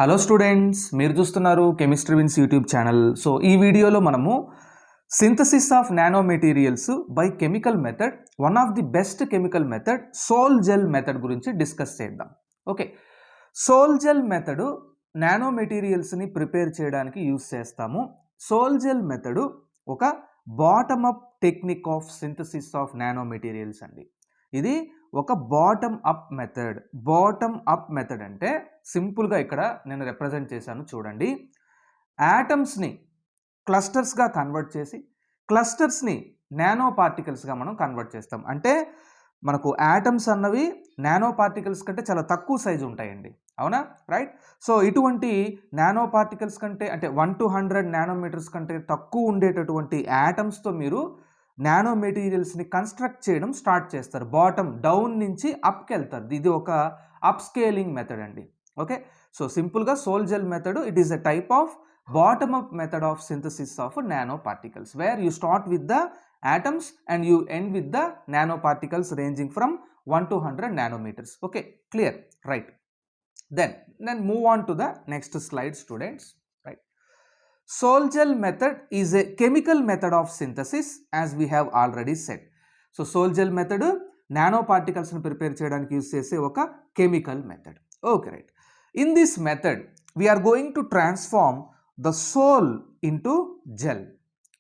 Hello students, మీరు చూస్తున్నారు chemistry wins YouTube channel. So ఈ వీడియోలో మనము synthesis of nano materials by chemical method, one of the best chemical method sol gel method గురించి discuss చేద్దాం. Okay, sol gel method nano మెటీరియల్స్ని prepare చేయడానికి use చేస్తాము. సోల్ జెల్ మెథడ్ ఒక bottom up technique of synthesis of nano materials అండి. ఇది ఒక bottom up method. Bottom up method అంటే సింపుల్గా ఇక్కడ నేను రిప్రజెంట్ చేశాను చూడండి. యాటమ్స్ని క్లస్టర్స్గా కన్వర్ట్ చేసి క్లస్టర్స్ని నానో పార్టికల్స్గా మనం కన్వర్ట్ చేస్తాం. అంటే మనకు యాటమ్స్ అన్నవి నానో పార్టికల్స్ కంటే చాలా తక్కువ సైజు ఉంటాయండి, అవునా? రైట్. సో ఇటువంటి నానో పార్టికల్స్ కంటే అంటే 1 to 100 నానోమీటర్స్ కంటే తక్కువ ఉండేటటువంటి యాటమ్స్తో మీరు నానో మెటీరియల్స్ని కన్స్ట్రక్ట్ చేయడం స్టార్ట్ చేస్తారు. బాటమ్ డౌన్ నుంచి అప్కి వెళ్తారు. ఇది ఒక అప్ స్కేలింగ్ మెథడ్ అండి. ఓకే, సో సింపుల్గా sol gel method it is a type of bottom up method of synthesis of nanoparticles, where you start with the atoms and you end with the nanoparticles ranging from 1 to 100 nanometers. Okay, clear? Right. Then move on to the next slide, students. Right. Sol gel method is a chemical method of synthesis, as we have already said. So sol gel method nanoparticles ni prepare cheyadaniki use chese oka chemical method. Okay, right. In this method we are going to transform the soul into gel.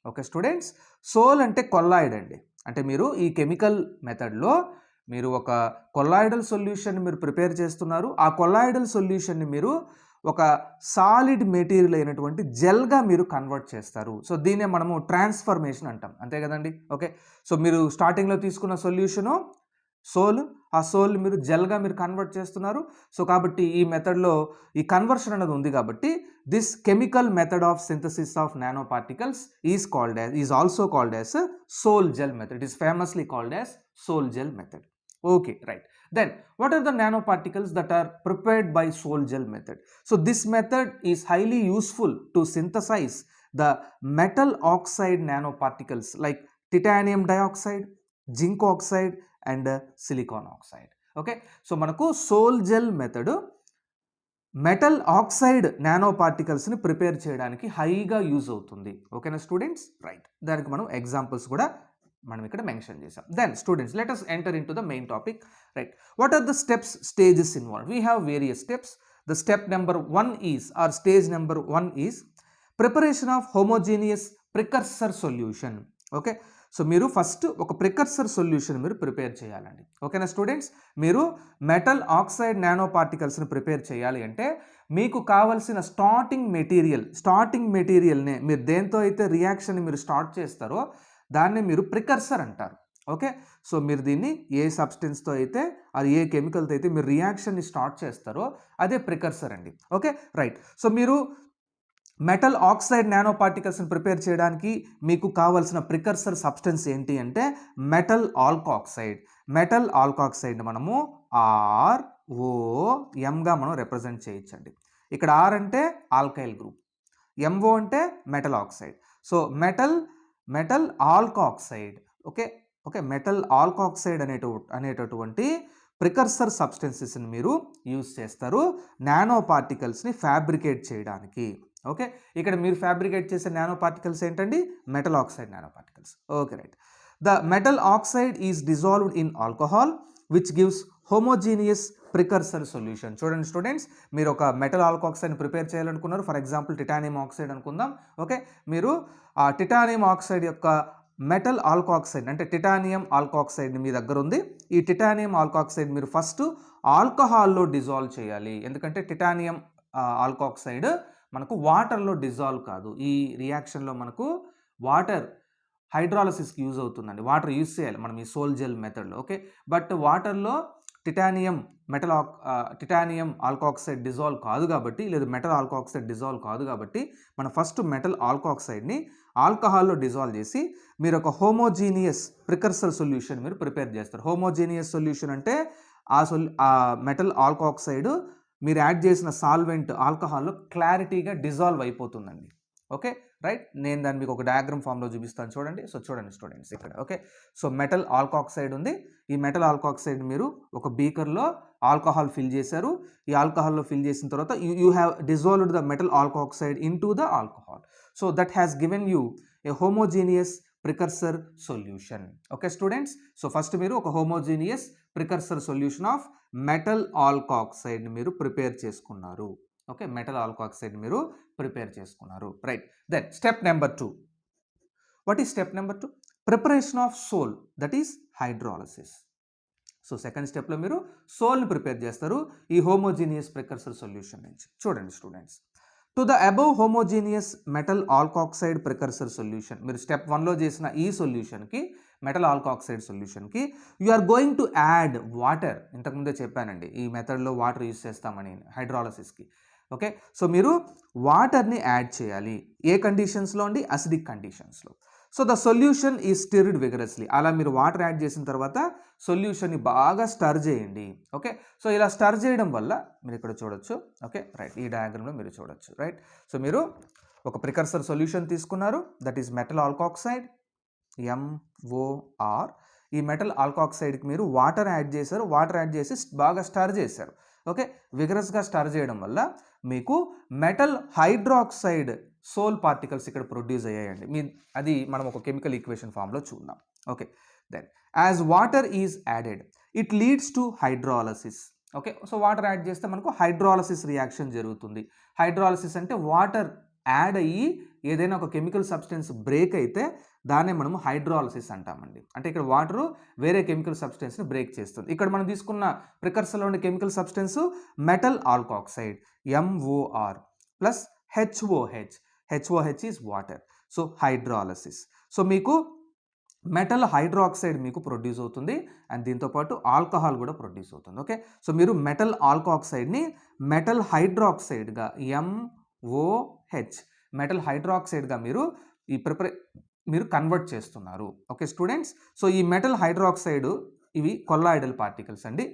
Okay students, sol అంటే colloid అండి. అంటే మీరు ఈ chemical మెథడ్లో మీరు ఒక colloidal solution మీరు prepare చేస్తున్నారు. ఆ కొల్లాయిడల్ సొల్యూషన్ని మీరు ఒక సాలిడ్ మెటీరియల్ అయినటువంటి జెల్గా మీరు కన్వర్ట్ చేస్తారు. సో దీన్నే మనము ట్రాన్స్ఫర్మేషన్ అంటాం, అంతే కదండి. ఓకే, సో మీరు స్టార్టింగ్లో తీసుకున్న సొల్యూషను సోల్, ఆ సోల్ మీరు జెల్గా మీరు కన్వర్ట్ చేస్తున్నారు. సో కాబట్టి ఈ మెథడ్లో ఈ కన్వర్షన్ అనేది ఉంది కాబట్టి this chemical method of synthesis of nano particles is also called as sol gel method. It is famously called as sol gel method. Okay, right. Then what are the nanoparticles that are prepared by Sol gel method? So this method is highly useful to synthesize the metal oxide nanoparticles like titanium dioxide, zinc oxide and silicon oxide. Okay, so manaku Sol gel method metal oxide nano పార్టికల్స్ని prepare చేయడానికి హైగా use అవుతుంది. ఓకేనా students? Right, దానికి మనం examples కూడా మనం ఇక్కడ మెన్షన్ చేసాం. Then students, let us enter into the main topic. Right, what are the steps, stages involve? We have various steps. The step number 1 is, or stage number 1 is preparation of homogeneous precursor solution. Okay, so మీరు first ఒక precursor solution మీరు prepare చేయాలండి. ఓకేనా students? మీరు metal oxide nano పార్టికల్స్ని prepare చేయాలి అంటే మీకు కావలసిన స్టార్టింగ్ మెటీరియల్నే మీరు దేంతో అయితే రియాక్షన్ని మీరు స్టార్ట్ చేస్తారో దాన్ని మీరు ప్రికర్సర్ అంటారు. ఓకే, సో మీరు దీన్ని ఏ సబ్స్టెన్స్తో అయితే అది ఏ కెమికల్తో అయితే మీరు రియాక్షన్ని స్టార్ట్ చేస్తారో అదే ప్రికర్సర్ అండి. Okay, right. సో మీరు మెటల్ ఆక్సైడ్ నానో పార్టికల్స్ని ప్రిపేర్ చేయడానికి మీకు కావాల్సిన ప్రికర్సర్ సబ్స్టెన్స్ ఏంటి అంటే మెటల్ ఆల్కాక్సైడ్. మెటల్ ఆల్కాక్సైడ్ మనము ROMగా మనం రిప్రజెంట్ చేయొచ్చండి. ఇక్కడ R అంటే ఆల్కైల్ గ్రూప్, MO అంటే metal oxide. So metal alkoxide. Okay, metal alkoxide అనేటటువంటి ప్రికర్సర్ సబ్స్టెన్సెస్ని మీరు యూజ్ చేస్తారు నానో పార్టికల్స్ని ఫ్యాబ్రికేట్ చేయడానికి. ఓకే, ఇక్కడ మీరు ఫ్యాబ్రికేట్ చేసే నానో పార్టికల్స్ ఏంటండి? Metal oxide nano particles. Okay, right. The metal oxide is dissolved in alcohol which gives homogeneous precursor solution. చూడండి స్టూడెంట్స్, మీరు ఒక మెటల్ ఆల్కాక్సైడ్ని ప్రిపేర్ చేయాలనుకున్నారు. ఫర్ ఎగ్జాంపుల్ టిటానియం ఆక్సైడ్ అనుకుందాం. ఓకే, మీరు ఆ టిటానియం ఆక్సైడ్ యొక్క మెటల్ ఆల్కాక్సైడ్ అంటే టిటానియం ఆల్కాక్సైడ్ మీ దగ్గర ఉంది. ఈ టిటానియం ఆల్కాక్సైడ్ మీరు ఫస్ట్ ఆల్కహాల్లో డిజాల్వ్ చేయాలి. ఎందుకంటే టిటానియం ఆల్కాక్సైడ్ మనకు వాటర్లో డిజాల్వ్ కాదు. ఈ రియాక్షన్లో మనకు వాటర్ హైడ్రాలసిస్కి యూజ్ అవుతుందండి. వాటర్ యూజ్ చేయాలి మనం ఈ సోల్ జెల్ మెథడ్లో. ఓకే, బట్ వాటర్లో టిటానియం ఆల్కాక్సైడ్ డిజాల్వ్ కాదు కాబట్టి, లేదా మెటల్ ఆల్కాక్సైడ్ డిజాల్వ్ కాదు కాబట్టి మనం ఫస్ట్ మెటల్ ఆల్కాక్సైడ్ని ఆల్కహాల్లో డిజాల్వ్ చేసి మీరు ఒక హోమోజీనియస్ ప్రికర్సర్ సొల్యూషన్ మీరు ప్రిపేర్ చేస్తారు. హోమోజీనియస్ సొల్యూషన్ అంటే ఆ మెటల్ ఆల్కాక్సైడ్ మీరు యాడ్ చేసిన సాల్వెంట్ ఆల్కహాల్లో క్లారిటీగా డిజాల్వ్ అయిపోతుందండి. Okay, right. నేను దాన్ని మీకు ఒక డయాగ్రామ్ ఫామ్లో చూపిస్తాను చూడండి. సో చూడండి స్టూడెంట్స్ ఇక్కడ. ఓకే, సో మెటల్ ఆల్కాక్సైడ్ ఉంది. ఈ మెటల్ ఆల్కాక్సైడ్ మీరు ఒక బీకర్లో ఆల్కహాల్ ఫిల్ చేశారు. ఈ ఆల్కహాల్లో ఫిల్ చేసిన తర్వాత you have dissolved the metal alkoxide into the alcohol. So that has given you a homogeneous precursor solution. Okay students, so first మీరు ఒక homogeneous precursor solution of metal alkoxide మీరు prepare చేసుకున్నారు. Okay, metal alkoxide మీరు prepare చేసుకున్నారు. Right, then step number 2. What is step number 2? Preparation of sol, that is hydrolysis. So second స్టెప్లో మీరు సోల్ని prepare చేస్తారు ఈ హోమోజీనియస్ ప్రికర్సర్ సొల్యూషన్ నుంచి. చూడండి students, to the above homogeneous metal alkoxide precursor solution, మీరు step 1లో చేసిన ఈ సొల్యూషన్కి, మెటల్ ఆల్కహాక్సైడ్ సొల్యూషన్కి you are going to add water. ఇంతకుముందే చెప్పానండి ఈ మెథడ్లో వాటర్ యూజ్ చేస్తామని హైడ్రాలసిస్కి. ఓకే, సో మీరు వాటర్ని యాడ్ చేయాలి. ఏ కండిషన్స్లో అండి? అసిడిక్ కండిషన్స్లో. సో ద సొల్యూషన్ ఈ స్టిర్డ్ విగరస్లీ. అలా మీరు వాటర్ యాడ్ చేసిన తర్వాత సొల్యూషన్ని బాగా స్టర్ చేయండి. ఓకే, సో ఇలా స్టర్ చేయడం వల్ల మీరు ఇక్కడ చూడొచ్చు. ఓకే, రైట్, ఈ డయాగ్రామ్లో మీరు చూడొచ్చు. రైట్, సో మీరు ఒక ప్రికర్సర్ సొల్యూషన్ తీసుకున్నారు, that is metal alkoxide MOR. ఈ మెటల్ ఆల్కహాక్సైడ్కి మీరు వాటర్ యాడ్ చేశారు, వాటర్ యాడ్ చేసి బాగా స్టర్ చేశారు. ఓకే, విగరస్గా స్టర్ చేయడం వల్ల మీకు మెటల్ హైడ్రాక్సైడ్ సోల్ పార్టికల్స్ ఇక్కడ ప్రొడ్యూస్ అయ్యాయండి. అది మనం ఒక కెమికల్ ఈక్వేషన్ ఫామ్లో చూద్దాం. Okay, then as water is added it leads to hydrolysis. Okay, so water add చేస్తే మనకు హైడ్రాలసిస్ రియాక్షన్ జరుగుతుంది. హైడ్రాలసిస్ అంటే వాటర్ యాడ్ అయ్యి ఏదైనా ఒక కెమికల్ సబ్స్టెన్స్ బ్రేక్ అయితే దాన్నే మనము హైడ్రాలసిస్ అంటామండి. అంటే ఇక్కడ వాటరు వేరే కెమికల్ సబ్స్టెన్స్ని బ్రేక్ చేస్తుంది. ఇక్కడ మనం తీసుకున్న ప్రికర్సర్లో ఉండే chemical substance metal alkoxide MOR plus HOH is water. So hydrolysis. So మీకు మెటల్ హైడ్రాక్సైడ్ మీకు ప్రొడ్యూస్ అవుతుంది అండ్ దీంతోపాటు ఆల్కహాల్ కూడా ప్రొడ్యూస్ అవుతుంది. ఓకే, సో మీరు మెటల్ ఆల్కహాక్సైడ్ని మెటల్ హైడ్రాక్సైడ్గా MOH మెటల్ హైడ్రాక్సైడ్గా మీరు కన్వర్ట్ చేస్తున్నారు. ఓకే స్టూడెంట్స్, సో ఈ మెటల్ హైడ్రాక్సైడ్ ఇవి కొల్లాయిడల్ పార్టికల్స్ అండి.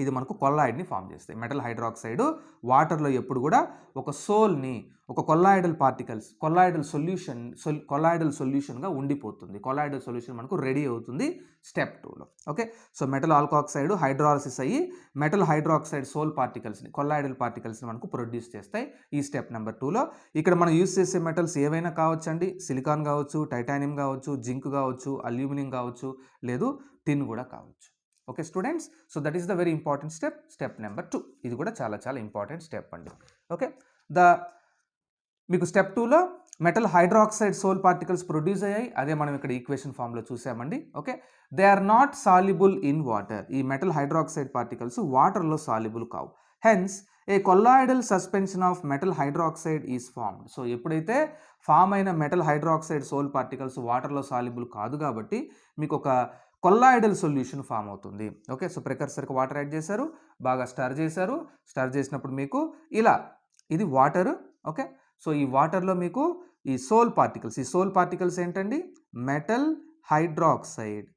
ఇది మనకు కొల్లాయిడ్ని ఫామ్ చేస్తాయి. మెటల్ హైడ్రాక్సైడ్ వాటర్లో ఎప్పుడు కూడా ఒక సోల్ని, ఒక కొల్లాయిడల్ పార్టికల్స్, కొల్లాయిడల్ సొల్యూషన్గా ఉండిపోతుంది. కొల్లాయిడల్ సొల్యూషన్ మనకు రెడీ అవుతుంది స్టెప్ 2లో. ఓకే, సో మెటల్ ఆల్కహాక్సైడ్ హైడ్రాలసిస్ అయ్యి మెటల్ హైడ్రాక్సైడ్ సోల్ పార్టికల్స్ని, కొల్లాయిడల్ పార్టికల్స్ని మనకు ప్రొడ్యూస్ చేస్తాయి ఈ స్టెప్ నెంబర్ 2లో. ఇక్కడ మనం యూజ్ చేసే మెటల్స్ ఏవైనా కావచ్చండి. సిలికాన్ కావచ్చు, టైటానియం కావచ్చు, జింక్ కావచ్చు, అల్యూమినియం కావచ్చు, లేదు టిన్ కూడా కావచ్చు. Okay students, so that is the very important step number 2. ఇది కూడా చాలా చాలా ఇంపార్టెంట్ స్టెప్ అండి. ఓకే, మీకు స్టెప్ 2లో metal hydroxide sol particles produce అయ్యాయి. అదే మనం ఇక్కడ ఈక్వేషన్ ఫామ్లో చూసామండి. Okay, they are not soluble in water. ఈ మెటల్ హైడ్రాక్సైడ్ పార్టికల్స్ వాటర్లో సాల్యుబుల్ కావు. Hence a colloidal suspension of metal hydroxide is formed. So ఎప్పుడైతే ఫామ్ అయిన మెటల్ హైడ్రాక్సైడ్ సోల్ పార్టికల్స్ వాటర్లో సాల్యుబుల్ కాదు కాబట్టి మీకు ఒక కొల్లాయిడల్ సొల్యూషన్ ఫామ్ అవుతుంది. ఓకే, సో ప్రికర్సర్కి వాటర్ యాడ్ చేశారు, బాగా స్టర్ చేశారు. స్టర్ చేసినప్పుడు మీకు ఇలా ఇది వాటర్. ఓకే, సో ఈ వాటర్లో మీకు ఈ సోల్ పార్టికల్స్ ఏంటండి? Metal hydroxide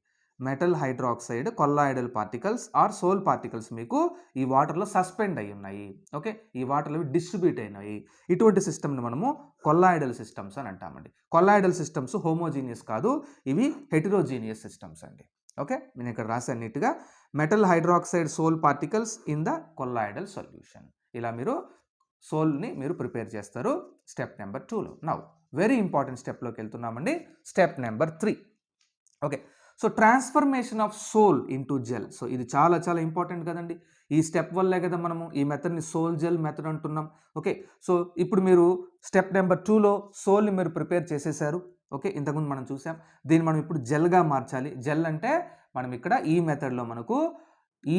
colloidal particles or sol particles మీకు ఈ వాటర్లో సస్పెండ్ అయి ఉన్నాయి. ఓకే, ఈ వాటర్లో డిస్ట్రిబ్యూట్ అయినాయి. ఇటువంటి సిస్టమ్ని మనము కొల్లాయిడల్ సిస్టమ్స్ అని అంటామండి. కొల్లాయిడల్ సిస్టమ్స్ హోమోజీనియస్ కాదు, ఇవి హెటిరోజీనియస్ సిస్టమ్స్ అండి. ఓకే, నేను ఇక్కడ రాశాను నీట్గా, metal hydroxide sol particles in the colloidal solution. ఇలా మీరు సోల్ని మీరు ప్రిపేర్ చేస్తారు స్టెప్ నెంబర్ 2లో. నౌ వెరీ ఇంపార్టెంట్ స్టెప్లోకి వెళ్తున్నామండి, step number 3. Okay, so transformation of sol into gel. So ఇది చాలా చాలా ఇంపార్టెంట్ కదండి. ఈ స్టెప్ వల్లే కదా మనము ఈ మెథడ్ని సోల్ జెల్ మెథడ్ అంటున్నాం. ఓకే, సో ఇప్పుడు మీరు స్టెప్ నెంబర్ 2లో సోల్ని మీరు ప్రిపేర్ చేసేసారు. ఓకే, ఇంతకుముందు మనం చూసాం. దీన్ని మనం ఇప్పుడు జెల్గా మార్చాలి. జెల్ అంటే మనం ఇక్కడ ఈ మెథడ్లో మనకు ఈ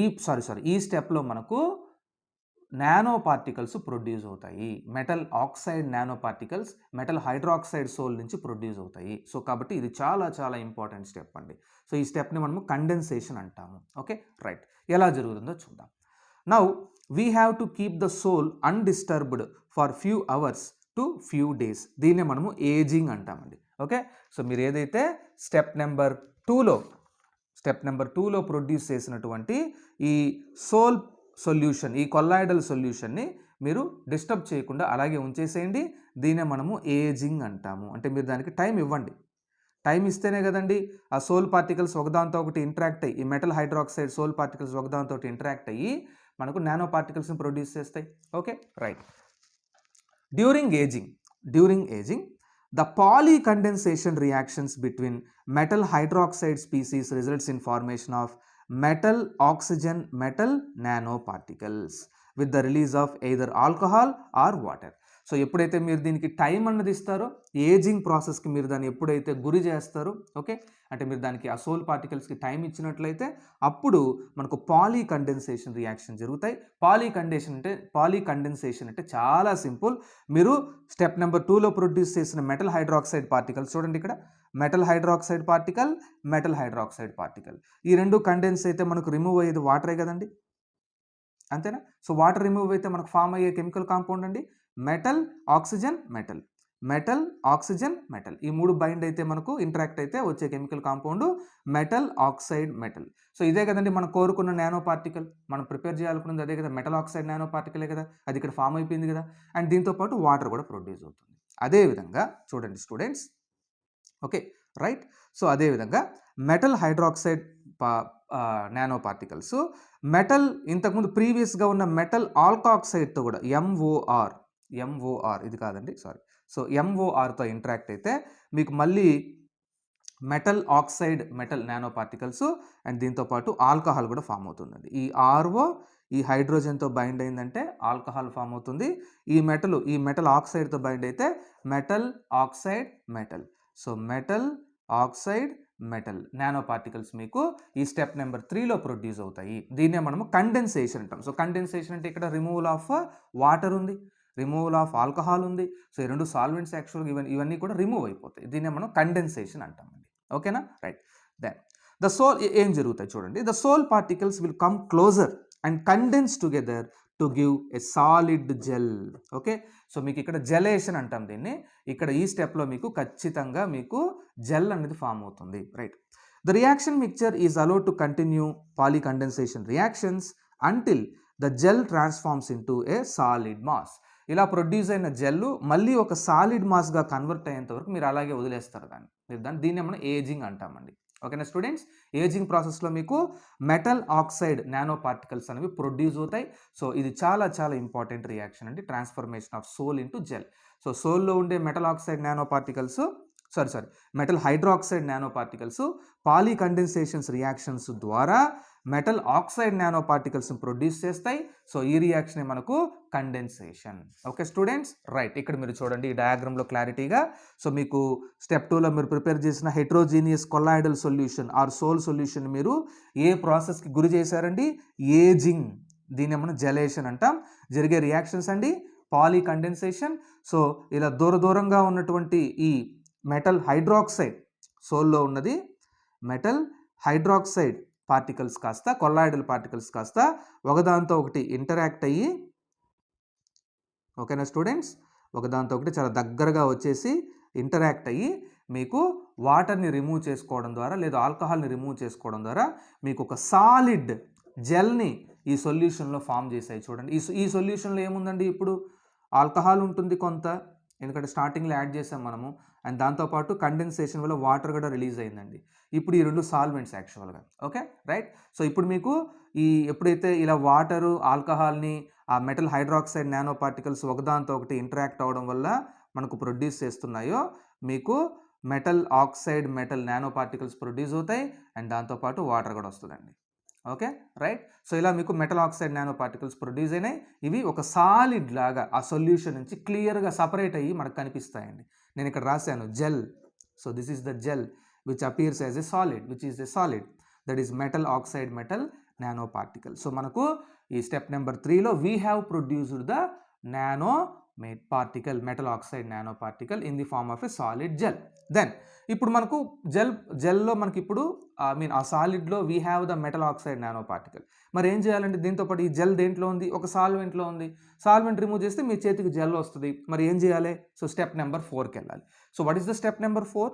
స్టెప్లో మనకు నానో పార్టికల్స్ ప్రొడ్యూస్ అవుతాయి. Metal oxide nano particles metal hydroxide sol నుంచి ప్రొడ్యూస్ అవుతాయి. సో కాబట్టి ఇది చాలా చాలా ఇంపార్టెంట్ స్టెప్ అండి. సో ఈ స్టెప్ని మనము కండెన్సేషన్ అంటాము. ఓకే, రైట్, ఎలా జరుగుతుందో చూద్దాం. Now we have to keep the sol undisturbed for few hours to few days. దీన్నే మనము ఏజింగ్ అంటామండి. ఓకే, సో మీరు ఏదైతే స్టెప్ నెంబర్ 2లో ప్రొడ్యూస్ చేసినటువంటి ఈ సోల్ సొల్యూషన్, ఈ కొల్లాయిడల్ సొల్యూషన్ని మీరు డిస్టర్బ్ చేయకుండా అలాగే ఉంచేసేయండి. దీన్నే మనము ఏజింగ్ అంటాము. అంటే మీరు దానికి టైం ఇవ్వండి. టైం ఇస్తేనే కదండి ఆ సోల్ పార్టికల్స్ ఒకదాంతో ఒకటి ఇంటరాక్ట్ అయ్యి, ఈ మెటల్ హైడ్రాక్సైడ్ సోల్ పార్టికల్స్ ఒకదాంతో ఇంటరాక్ట్ అయ్యి మనకు నానో పార్టికల్స్ని ప్రొడ్యూస్ చేస్తాయి. Okay, right. During ageing the polycondensation reactions between metal hydroxide species results in formation of metal oxygen metal nanoparticles with the release of either alcohol or water. So ఎప్పుడైతే మీరు దీనికి time అన్నది ఇస్తారో, ageing ప్రాసెస్కి మీరు దాన్ని ఎప్పుడైతే గురి చేస్తారో, ఓకే, అంటే మీరు దానికి ఆ సోల్ పార్టికల్స్కి టైం ఇచ్చినట్లయితే అప్పుడు మనకు పాలీకండెన్సేషన్ రియాక్షన్ జరుగుతాయి. పాలీకండెన్సేషన్ అంటే చాలా సింపుల్. మీరు స్టెప్ నెంబర్ 2లో ప్రొడ్యూస్ చేసిన మెటల్ హైడ్రాక్సైడ్ పార్టికల్స్ చూడండి, ఇక్కడ మెటల్ హైడ్రాక్సైడ్ పార్టికల్ ఈ రెండు కండెన్స్ అయితే మనకు రిమూవ్ అయ్యేది వాటరే కదండి, అంతేనా? సో వాటర్ రిమూవ్ అయితే మనకు ఫామ్ అయ్యే కెమికల్ కాంపౌండ్ అండి మెటల్ ఆక్సిజన్ మెటల్. ఈ మూడు బైండ్ అయితే మనకు ఇంటరాక్ట్ అయితే వచ్చే chemical compound metal oxide metal. So ఇదే కదండి మనం కోరుకున్న నానో పార్టికల్, మనం ప్రిపేర్ చేయాలనుకున్నది అదే కదా, మెటల్ ఆక్సైడ్ నానో పార్టికలే కదా, అది ఇక్కడ ఫామ్ అయిపోయింది కదా. అండ్ దీంతో పాటు వాటర్ కూడా ప్రొడ్యూస్ అవుతుంది. అదేవిధంగా చూడండి స్టూడెంట్స్, ఓకే, రైట్. సో అదేవిధంగా metal hydroxide nano particles metal ఇంతకుముందు ప్రీవియస్గా ఉన్న మెటల్ ఆల్కాక్సైడ్తో కూడా ఎంఓఆర్ ఇది కాదండి, సారీ. సో ఎంఓఆర్తో ఇంటరాక్ట్ అయితే మీకు మళ్ళీ metal oxide metal nano particles and దీంతోపాటు ఆల్కహాల్ కూడా ఫామ్ అవుతుందండి. ఈ ఆర్ఓ ఈ హైడ్రోజన్తో బైండ్ అయిందంటే ఆల్కహాల్ ఫామ్ అవుతుంది. ఈ మెటల్ ఆక్సైడ్తో బైండ్ అయితే metal oxide metal. So metal oxide metal nano particles మీకు ఈ స్టెప్ నెంబర్ 3లో ప్రొడ్యూస్ అవుతాయి. దీన్నే మనము కండెన్సేషన్ అంటాం. సో కండెన్సేషన్ అంటే ఇక్కడ రిమూవల్ ఆఫ్ వాటర్ ఉంది, రిమూవల్ ఆఫ్ ఆల్కహాల్ ఉంది. సో ఈ రెండు సాల్వెంట్స్ యాక్చువల్గా ఇవన్నీ కూడా రిమూవ్ అయిపోతాయి. దీన్నే మనం కండెన్సేషన్ అంటామండి. ఓకేనా, రైట్. దెన్ ద సోల్ ఏం జరుగుతాయి చూడండి, the sol particles will come closer and condense together to give a solid gel. Okay, so మీకు ఇక్కడ జెలేషన్ అంటాం దీన్ని. ఇక్కడ ఈ స్టెప్లో మీకు ఖచ్చితంగా మీకు జెల్ అనేది ఫామ్ అవుతుంది, right. The reaction mixture is allowed to continue polycondensation reactions until the gel transforms into a solid mass. ఇలా ప్రొడ్యూస్ అయిన జెల్ మళ్ళీ ఒక సాలిడ్ మాస్గా కన్వర్ట్ అయ్యేంత వరకు మీరు అలాగే వదిలేస్తారు దీన్ని మనం ఏజింగ్ అంటామండి. ఓకేనా స్టూడెంట్స్, ఏజింగ్ ప్రాసెస్లో మీకు మెటల్ ఆక్సైడ్ నానో పార్టికల్స్ అనేవి ప్రొడ్యూస్ అవుతాయి. సో ఇది చాలా చాలా ఇంపార్టెంట్ రియాక్షన్ అండి, transformation of sol into gel. So సోల్లో ఉండే metal oxide nano particles metal hydroxide nano particles polycondensations reactions ద్వారా మెటల్ ఆక్సైడ్ నానో పార్టికల్స్ని ప్రొడ్యూస్ చేస్తాయి. సో ఈ రియాక్షన్ మనకు కండెన్సేషన్. Okay students, right. ఇక్కడ మీరు చూడండి ఈ డయాగ్రామ్లో క్లారిటీగా. సో మీకు స్టెప్ 2లో మీరు ప్రిపేర్ చేసిన heterogeneous colloidal solution or sol solution మీరు ఏ ప్రాసెస్కి గురి చేశారండి, ఏజింగ్. దీన్ని మనం జెలేషన్ అంటాం. జరిగే రియాక్షన్స్ అండి పాలీకండెన్సేషన్. సో ఇలా దూరంగా ఉన్నటువంటి ఈ మెటల్ హైడ్రాక్సైడ్ సోల్లో ఉన్నది మెటల్ హైడ్రాక్సైడ్ పార్టికల్స్ కాస్త కొల్లాయిడల్ పార్టికల్స్ కాస్త ఒకదాంతో ఒకటి ఇంటరాక్ట్ అయ్యి, ఓకేనా స్టూడెంట్స్, ఒకదాంతో ఒకటి చాలా దగ్గరగా వచ్చేసి ఇంటరాక్ట్ అయ్యి మీకు వాటర్ని రిమూవ్ చేసుకోవడం ద్వారా లేదా ఆల్కహాల్ని రిమూవ్ చేసుకోవడం ద్వారా మీకు ఒక సాలిడ్ జెల్ని ఈ సొల్యూషన్లో ఫామ్ చేసాయి. చూడండి ఈ సొల్యూషన్లో ఏముందండి, ఇప్పుడు ఆల్కహాల్ ఉంటుంది కొంత, ఎందుకంటే స్టార్టింగ్లో యాడ్ చేసాం మనము, అండ్ దాంతోపాటు కండెన్సేషన్ వల్ల వాటర్ కూడా రిలీజ్ అయిందండి. ఇప్పుడు ఈ రెండు సాల్వెంట్స్ యాక్చువల్గా. Okay, right. సో ఇప్పుడు మీకు ఎప్పుడైతే ఇలా వాటరు ఆల్కహాల్ని ఆ మెటల్ హైడ్రాక్సైడ్ నానో పార్టికల్స్ ఒకదాంతో ఒకటి ఇంటరాక్ట్ అవ్వడం వల్ల మనకు ప్రొడ్యూస్ చేస్తున్నాయో మీకు metal oxide metal nano particles produce అవుతాయి అండ్ దాంతోపాటు వాటర్ కూడా వస్తుందండి. Okay, right. సో ఇలా మీకు metal oxide nano particles produce అయినాయి. ఇవి ఒక సాలిడ్ లాగా ఆ సొల్యూషన్ నుంచి క్లియర్గా సపరేట్ అయ్యి మనకు కనిపిస్తాయండి. నేను ఇక్కడ రాశాను gel. So this is the gel which appears as a solid, which is a solid, that is metal oxide metal nanoparticle. So మనకు ఈ స్టెప్ నెంబర్ 3లో we have produced the nano particle, metal oxide nanoparticle in the form of a solid gel. Then ఇప్పుడు మనకు జెల్లో మనకి ఇప్పుడు ఆ సాలిడ్లో we have the metal oxide nano particle. మరి ఏం చేయాలంటే దీంతో పాటు ఈ జెల్ దేంట్లో ఉంది, ఒక సాల్వెంట్లో ఉంది. సాల్వెంట్ రిమూవ్ చేస్తే మీ చేతికి జెల్ వస్తుంది. మరి ఏం చేయాలి, సో స్టెప్ నెంబర్ 4కి వెళ్ళాలి. So what is the step number 4?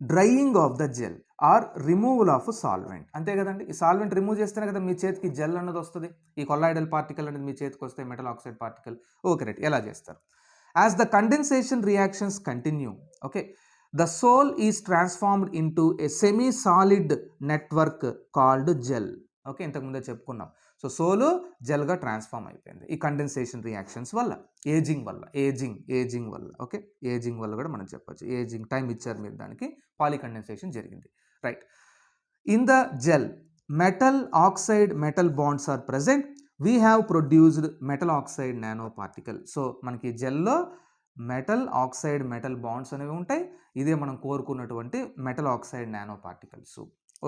Drying of the gel or removal of solvent. అంతే కదండి, ఈ సాల్వెంట్ రిమూవ్ చేస్తేనే కదా మీ చేతికి జెల్ అన్నది వస్తుంది. ఈ కొల్లాయిడల్ పార్టికల్ అనేది మీ చేతికి వస్తే metal oxide particle. Okay right, ఎలా చేస్తారు? As the condensation reactions continue, okay, the sol is transformed into a semi solid network called gel. Okay, ఇంతకుముందే చెప్పుకున్నాం. సో సోలు జెల్గా ట్రాన్స్ఫార్మ్ అయిపోయింది ఈ కండెన్సేషన్ రియాక్షన్స్ వల్ల, ఏజింగ్ వల్ల, ఏజింగ్ వల్ల. ఓకే, ఏజింగ్ వల్ల కూడా మనం చెప్పొచ్చు. ఏజింగ్ టైం ఇచ్చారు మీరు దానికి, పాలికండెన్సేషన్ జరిగింది. Right. In the gel metal oxide metal bonds are present. We have produced metal oxide nano particle. So మనకి జెల్లో మెటల్ ఆక్సైడ్ మెటల్ బాండ్స్ అనేవి ఉంటాయి. ఇదే మనం కోరుకున్నటువంటి metal oxide nano particles.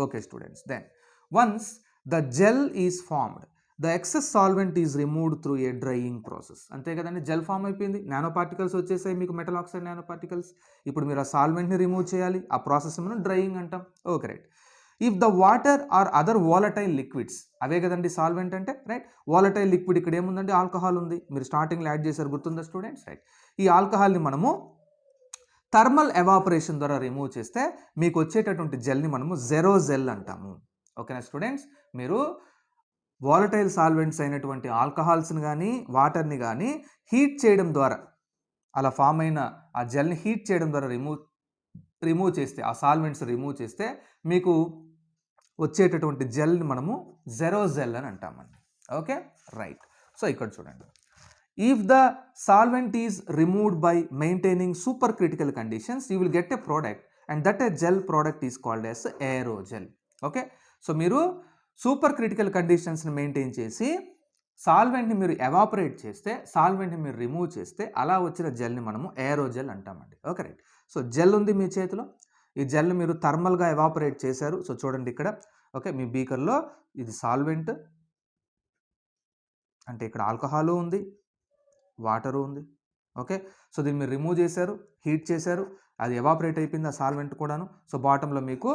Okay students, then once the gel is formed, the excess solvent is removed through a drying process. అంతే కదండి, gel form అయిపోయింది, నానో పార్టికల్స్ వచ్చేసాయి మీకు, మెటల్ ఆక్సైడ్ నానో పార్టికల్స్. ఇప్పుడు మీరు ఆ సాల్వెంట్ని రిమూవ్ చేయాలి, ఆ ప్రాసెస్ మనం డ్రైయింగ్ అంటాం. Okay right. If the water or other volatile liquids, అవే కదండి సాల్వెంట్ అంటే, రైట్. వాలటైల్ లిక్విడ్ ఇక్కడ ఏముందండి, ఆల్కహాల్ ఉంది, మీరు స్టార్టింగ్లో యాడ్ చేశారు, గుర్తుందా స్టూడెంట్స్, రైట్. ఈ ఆల్కహాల్ని మనము థర్మల్ ఎవాపరేషన్ ద్వారా రిమూవ్ చేస్తే మీకు వచ్చేటటువంటి జెల్ని మనము జెరోజెల్ అంటాము. ఓకేనా స్టూడెంట్స్, మీరు వాలటైల్ సాల్వెంట్స్ అయినటువంటి ఆల్కహాల్స్ని కానీ వాటర్ని కానీ హీట్ చేయడం ద్వారా, అలా ఫామ్ అయిన ఆ జెల్ని హీట్ చేయడం ద్వారా రిమూవ్ చేస్తే, ఆ సాల్వెంట్స్ రిమూవ్ చేస్తే మీకు వచ్చేటటువంటి జెల్ని మనము జెరోజెల్ అని అంటామండి. Okay right. సో ఇక్కడ చూడండి, if the solvent is removed by maintaining supercritical conditions, you will get a product, and that a gel product is called as aerogel. Okay, so మీరు సూపర్ క్రిటికల్ కండిషన్స్ని మెయింటైన్ చేసి సాల్వెంట్ని మీరు evaporate చేస్తే, సాల్వెంట్ని మీరు remove చేస్తే అలా వచ్చిన జెల్ని మనము ఏరోజెల్ అంటామండి. Okay right. సో జెల్ ఉంది మీ చేతిలో, ఈ జెల్ మీరు థర్మల్గా ఎవాపరేట్ చేశారు. సో చూడండి ఇక్కడ, ఓకే, మీ బీకర్లో ఇది సాల్వెంట్ అంటే ఇక్కడ ఆల్కహాలు ఉంది, వాటరు ఉంది. ఓకే, సో దీన్ని మీరు రిమూవ్ చేశారు, హీట్ చేశారు, అది ఎవాపరేట్ అయిపోయింది ఆ సాల్వెంట్ కూడాను. సో బాటంలో మీకు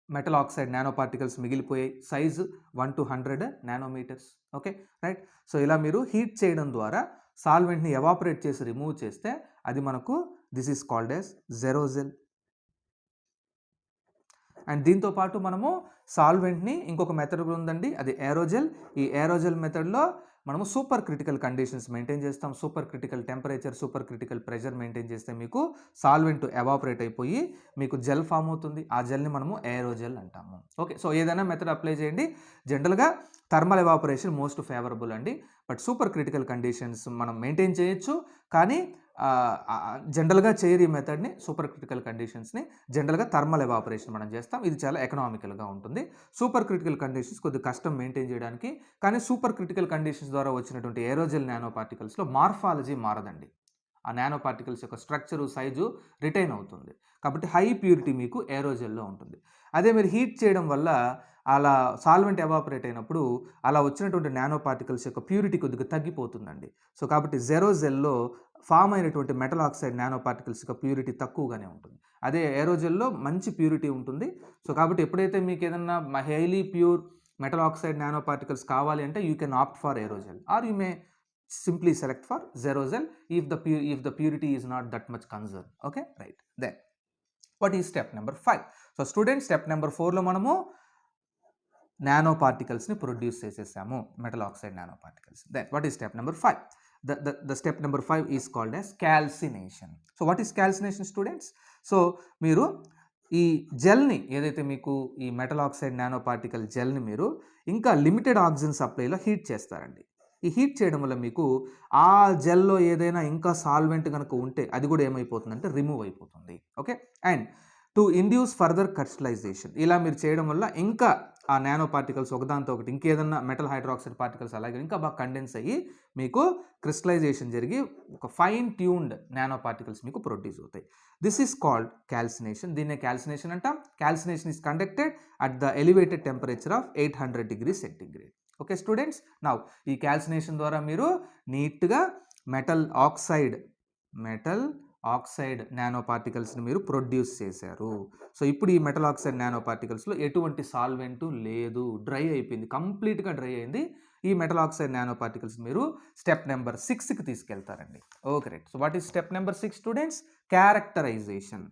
మెటల్ ఆక్సైడ్ నానో పార్టికల్స్ మిగిలిపోయాయి, size 1 to 100 nanometres. Okay right. So ఇలా మీరు హీట్ చేయడం ద్వారా సాల్వెంట్ని ఎవాపరేట్ చేసి రిమూవ్ చేస్తే అది మనకు this is called as xerogel. And దీంతో పాటు మనము సాల్వెంట్ని ఇంకొక మెథడ్ కూడా ఉందండి, అది ఏరోజెల్. ఈ ఏరోజెల్ మెథడ్లో మనము సూపర్ క్రిటికల్ కండిషన్స్ మెయింటైన్ చేస్తాం, super critical temperature, super critical pressure maintain చేస్తే మీకు సాల్వెంట్ ఎవాపరేట్ అయిపోయి మీకు జెల్ ఫామ్ అవుతుంది. ఆ జెల్ని మనము ఏరోజెల్ అంటాము. ఓకే, సో ఏదైనా మెథడ్ అప్లై చేయండి. జనరల్గా థర్మల్ ఎవాపరేషన్ మోస్ట్ ఫేవరబుల్ అండి, బట్ సూపర్ క్రిటికల్ కండిషన్స్ మనం మెయింటైన్ చేయొచ్చు, కానీ జనరల్గా చేయరు ఈ మెథడ్ని. సూపర్ క్రిటికల్ కండిషన్స్ని జనరల్గా థర్మల్ ఎవాపరేషన్ మనం చేస్తాం, ఇది చాలా ఎకనామికల్గా ఉంటుంది. సూపర్ క్రిటికల్ కండిషన్స్ కొద్దిగా కష్టం మెయింటైన్ చేయడానికి, కానీ సూపర్ క్రిటికల్ కండిషన్స్ ద్వారా వచ్చినటువంటి ఏరోజెల్ నానో పార్టికల్స్లో మార్ఫాలజీ మారదండి, ఆ నానో పార్టికల్స్ యొక్క స్ట్రక్చరు, సైజు రిటైన్ అవుతుంది, కాబట్టి హై ప్యూరిటీ మీకు ఏరోజెల్లో ఉంటుంది. అదే మీరు హీట్ చేయడం వల్ల అలా సాల్వెంట్ ఎవాపరేట్ అయినప్పుడు అలా వచ్చినటువంటి నానో పార్టికల్స్ యొక్క ప్యూరిటీ కొద్దిగా తగ్గిపోతుందండి. సో కాబట్టి జెరోజెల్లో ఫామ్ అయినటువంటి మెటల్ ఆక్సైడ్ నానో పార్టికల్స్ యొక్క ప్యూరిటీ తక్కువగానే ఉంటుంది, అదే ఏరోజెల్లో మంచి ప్యూరిటీ ఉంటుంది. సో కాబట్టి ఎప్పుడైతే మీకు ఏదన్నా highly pure metal oxide nano particles కావాలి అంటే you can opt for aerogel, or you may simply select for zerozel if the purity is not that much concerned. Okay right. Then what is step number 5? So students, step number 4 లో మనము nano పార్టికల్స్ని produce చేసేసాము, metal oxide nano particles. Then what is step number 5? The step number 5 is called as calcination. So what is calcination students? So మీరు ఈ జెల్ని ఏదైతే మీకు ఈ metal oxide nano particle జెల్ని మీరు ఇంకా లిమిటెడ్ ఆక్సిజన్ సప్లైలో హీట్ చేస్తారండి. ఈ హీట్ చేయడం వల్ల మీకు ఆ జెల్లో ఏదైనా ఇంకా సాల్వెంట్ కనుక ఉంటే అది కూడా ఏమైపోతుందంటే రిమూవ్ అయిపోతుంది. Okay, and to induce further crystallisation, ఇలా మీరు చేయడం వల్ల ఇంకా ఆ నానో పార్టికల్స్ ఒకదాంతో ఒకటి ఇంకేదన్నా మెటల్ హైడ్రాక్సైడ్ పార్టికల్స్ అలాగే ఇంకా బాగా కండెన్స్ అయ్యి మీకు క్రిస్టలైజేషన్ జరిగి ఒక ఫైన్ ట్యూన్డ్ నానో పార్టికల్స్ మీకు ప్రొడ్యూస్ అవుతాయి. This is called calcination. దీన్నే క్యాల్సినేషన్ అంటాం. Calcination is conducted at the elevated temperature of 800 degrees centigrade. Okay students, now ఈ క్యాల్సినేషన్ ద్వారా మీరు నీట్గా మెటల్ ఆక్సైడ్ నానో పార్టికల్స్ని మీరు ప్రొడ్యూస్ చేశారు. సో ఇప్పుడు ఈ మెటల్ ఆక్సైడ్ నానో పార్టికల్స్లో ఎటువంటి సాల్వెంటు లేదు, డ్రై అయిపోయింది, కంప్లీట్గా డ్రై అయింది. ఈ మెటల్ ఆక్సైడ్ నానో పార్టికల్స్ మీరు స్టెప్ నెంబర్ 6కి తీసుకెళ్తారండి. Okay right. So what is step number 6 students? Characterisation.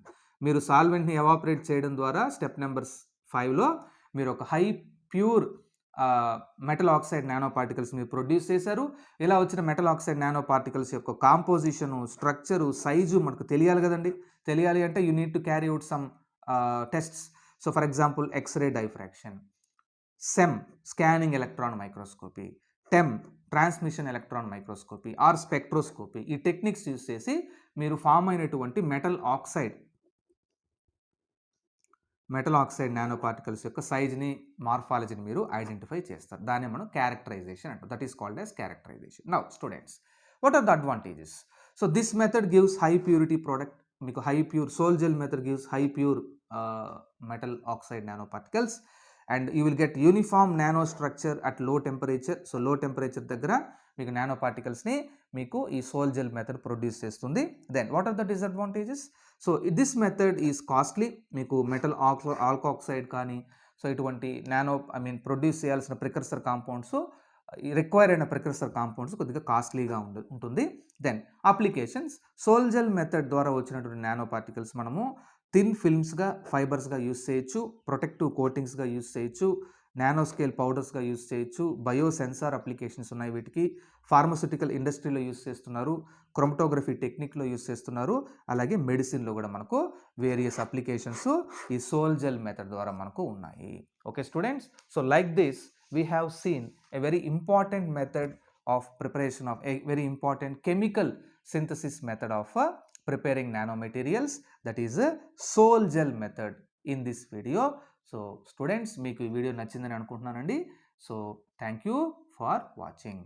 మీరు సాల్వెంట్ని ఎవాపరేట్ చేయడం ద్వారా స్టెప్ నెంబర్ 5లో మీరు ఒక high pure metal oxide nano particles మీరు ప్రొడ్యూస్ చేశారు. ఇలా వచ్చిన మెటల్ ఆక్సైడ్ నానో పార్టికల్స్ యొక్క కాంపోజిషను, స్ట్రక్చరు, సైజు మనకు తెలియాలి కదండి. తెలియాలి అంటే you need to carry out some tests. So for example X ray diffraction, SEM scanning electron microscopy, TEM transmission electron microscopy or spectroscopy. ఈ టెక్నిక్స్ యూస్ చేసి మీరు form అయినటువంటి మెటల్ ఆక్సైడ్ నానో పార్టికల్స్ యొక్క సైజ్ని, మార్ఫాలజీని మీరు ఐడెంటిఫై చేస్తారు. దాన్ని మనం క్యారెక్టరైజేషన్ అంటాం. That is called as characterisation. Now students, what are the advantages? So this method gives high purity product. మీకు high pure sol gel method gives high pure metal oxide nano particles and you will get uniform nano structure at low temperature. So low temperature దగ్గర మీకు nano పార్టికల్స్ని మీకు ఈ sol gel method produce చేస్తుంది. Then what are the disadvantages? So this method is costly. మీకు metal alkoxide కానీ so ఇటువంటి produce చేయాల్సిన ప్రికర్సర్ కాంపౌండ్స్, రిక్వైర్ అయిన ప్రికర్సర్ కాంపౌండ్స్ కొద్దిగా కాస్ట్లీగా ఉంటుంది. Then applications, sol gel method ద్వారా వచ్చినటువంటి నానో పార్టికల్స్ మనము థిన్ ఫిల్మ్స్గా, ఫైబర్స్గా యూస్ చేయొచ్చు, ప్రొటెక్టివ్ కోటింగ్స్గా యూస్ చేయొచ్చు, నానో స్కేల్ పౌడర్స్గా యూస్ చేయొచ్చు, బయో సెన్సార్ అప్లికేషన్స్ ఉన్నాయి వీటికి, ఫార్మస్యూటికల్ ఇండస్ట్రీలో యూస్ చేస్తున్నారు, క్రోమటోగ్రఫీ టెక్నిక్లో యూస్ చేస్తున్నారు, అలాగే మెడిసిన్లో కూడా మనకు వేరియస్ అప్లికేషన్స్ ఈ సోల్ జెల్ మెథడ్ ద్వారా మనకు ఉన్నాయి. Okay students, so like this we have seen a very important method of preparation of a very important chemical synthesis method of preparing nanomaterials, that is a Sol gel method in this video. So students, meeku ee video nachindani anukuntunnanandi. So thank you for watching.